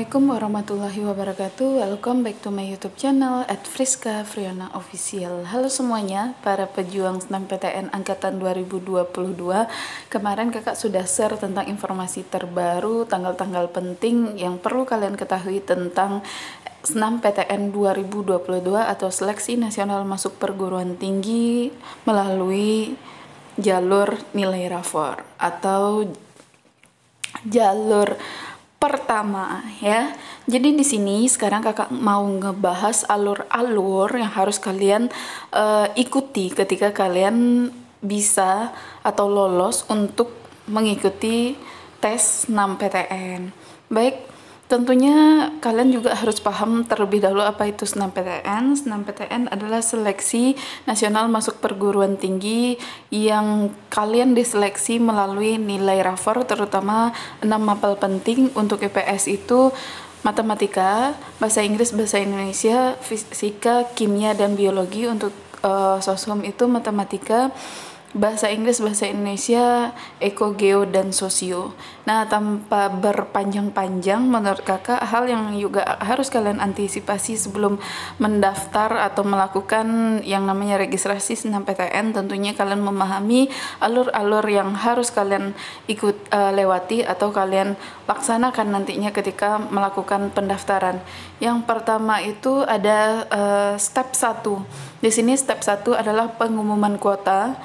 Assalamualaikum warahmatullahi wabarakatuh. Welcome back to my YouTube channel @Friska Friana Official. Halo semuanya, para pejuang SNMPTN angkatan 2022. Kemarin kakak sudah share tentang informasi terbaru, tanggal-tanggal penting yang perlu kalian ketahui tentang SNMPTN 2022 atau Seleksi Nasional Masuk Perguruan Tinggi melalui jalur nilai rapor atau jalur pertama ya. Jadi di sini sekarang kakak mau ngebahas alur-alur yang harus kalian ikuti ketika kalian bisa atau lolos untuk mengikuti tes SNMPTN. Baik, tentunya kalian juga harus paham terlebih dahulu apa itu SNMPTN. SNMPTN adalah Seleksi Nasional Masuk Perguruan Tinggi yang kalian diseleksi melalui nilai rapor, terutama 6 mapel penting. Untuk IPS itu matematika, bahasa Inggris, bahasa Indonesia, fisika, kimia, dan biologi. Untuk sosum itu matematika, bahasa Inggris, bahasa Indonesia, eko, geo, dan sosio. Nah, tanpa berpanjang-panjang, menurut kakak hal yang juga harus kalian antisipasi sebelum mendaftar atau melakukan yang namanya registrasi SNMPTN, tentunya kalian memahami alur-alur yang harus kalian lewati atau kalian laksanakan nantinya ketika melakukan pendaftaran. Yang pertama itu ada step 1. Di sini step 1 adalah pengumuman kuota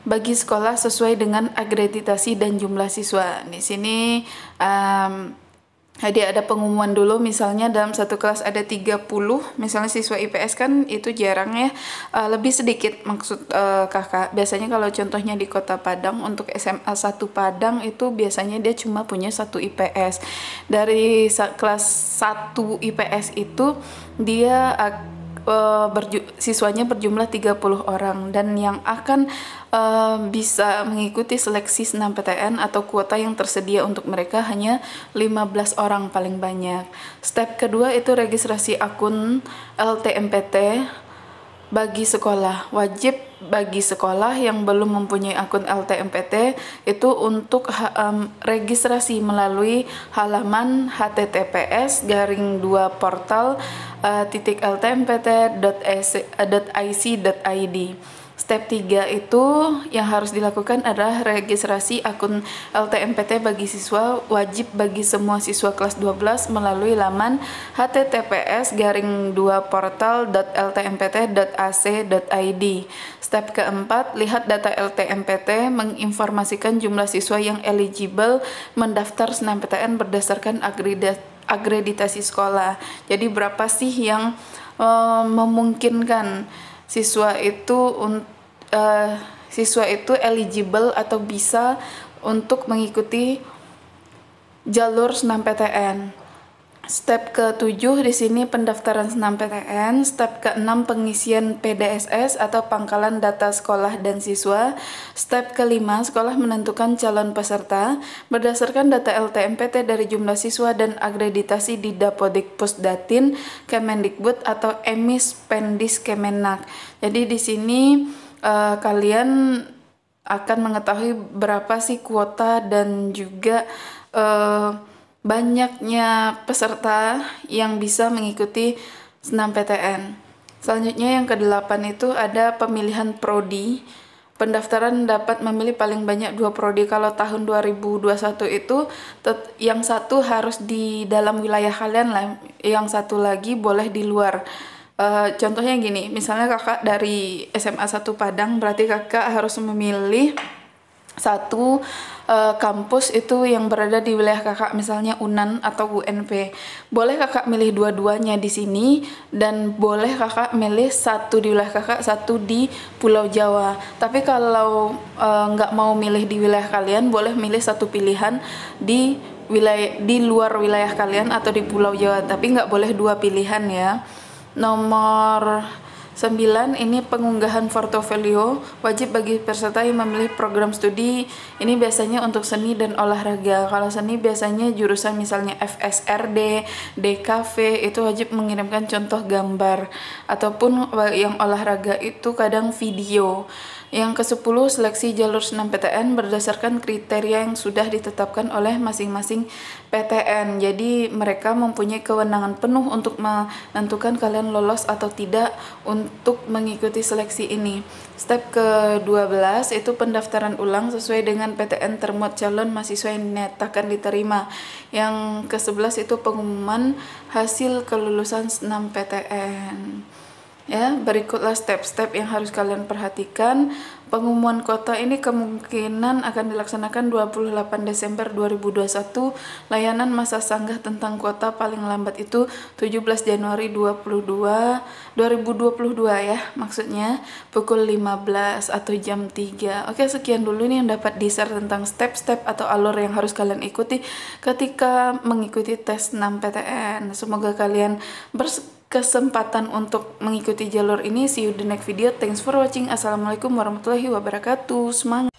bagi sekolah sesuai dengan akreditasi dan jumlah siswa. Di sini ada pengumuman dulu, misalnya dalam satu kelas ada 30, misalnya siswa IPS kan itu jarang ya, lebih sedikit maksud kakak. Biasanya kalau contohnya di Kota Padang untuk SMA 1 Padang itu biasanya dia cuma punya 1 IPS. Dari kelas 1 IPS itu dia siswanya berjumlah 30 orang, dan yang akan bisa mengikuti seleksi SNMPTN atau kuota yang tersedia untuk mereka hanya 15 orang paling banyak. Step kedua itu registrasi akun LTMPT bagi sekolah. Wajib bagi sekolah yang belum mempunyai akun LTMPT itu untuk registrasi melalui halaman https://ltmpt.ic.id. Step 3 itu yang harus dilakukan adalah registrasi akun LTMPT bagi siswa. Wajib bagi semua siswa kelas 12 melalui laman https://portal.ltmpt.ac.id. Step keempat, lihat data LTMPT menginformasikan jumlah siswa yang eligible mendaftar SNMPTN berdasarkan akreditasi sekolah. Jadi berapa sih yang memungkinkan siswa itu eligible atau bisa untuk mengikuti jalur SNMPTN. Step ke-7 di sini pendaftaran SNMPTN. Step ke-6 pengisian PDSS atau pangkalan data sekolah dan siswa. Step ke-5 sekolah menentukan calon peserta berdasarkan data LTMPT dari jumlah siswa dan akreditasi di Dapodikpusdatin Kemendikbud atau Emis Pendis Kemenak. Jadi di sini kalian akan mengetahui berapa sih kuota dan juga banyaknya peserta yang bisa mengikuti SNMPTN. Selanjutnya yang ke-8 itu ada pemilihan prodi. Pendaftaran dapat memilih paling banyak 2 prodi. Kalau tahun 2021 itu yang satu harus di dalam wilayah kalian lah, yang satu lagi boleh di luar. Contohnya gini, misalnya kakak dari SMA 1 Padang, berarti kakak harus memilih satu kampus itu yang berada di wilayah kakak, misalnya UNAN atau UNP. Boleh kakak milih dua-duanya di sini, dan boleh kakak milih satu di wilayah kakak, satu di Pulau Jawa. Tapi kalau nggak mau milih di wilayah kalian, boleh milih satu pilihan di luar wilayah kalian atau di Pulau Jawa, tapi nggak boleh 2 pilihan ya. Nomor 9 ini pengunggahan portofolio. Wajib bagi peserta yang memilih program studi. Ini biasanya untuk seni dan olahraga. Kalau seni biasanya jurusan misalnya FSRD, DKV itu wajib mengirimkan contoh gambar, ataupun yang olahraga itu kadang video. Yang ke-10, seleksi jalur SNMPTN berdasarkan kriteria yang sudah ditetapkan oleh masing-masing PTN. Jadi mereka mempunyai kewenangan penuh untuk menentukan kalian lolos atau tidak untuk mengikuti seleksi ini. Step ke-12 itu pendaftaran ulang sesuai dengan PTN termuat calon mahasiswa yang dinyatakan diterima. Yang ke-11 itu pengumuman hasil kelulusan SNMPTN. Ya, berikutlah step-step yang harus kalian perhatikan. Pengumuman kuota ini kemungkinan akan dilaksanakan 28 Desember 2021. Layanan masa sanggah tentang kuota paling lambat itu 17 Januari 2022 ya, maksudnya pukul 15 atau jam 3. Oke, sekian dulu nih yang dapat di-share tentang step-step atau alur yang harus kalian ikuti ketika mengikuti tes 6 PTN. Semoga kalian kesempatan untuk mengikuti jalur ini. See you the next video. Thanks for watching. Assalamualaikum warahmatullahi wabarakatuh. Semangat.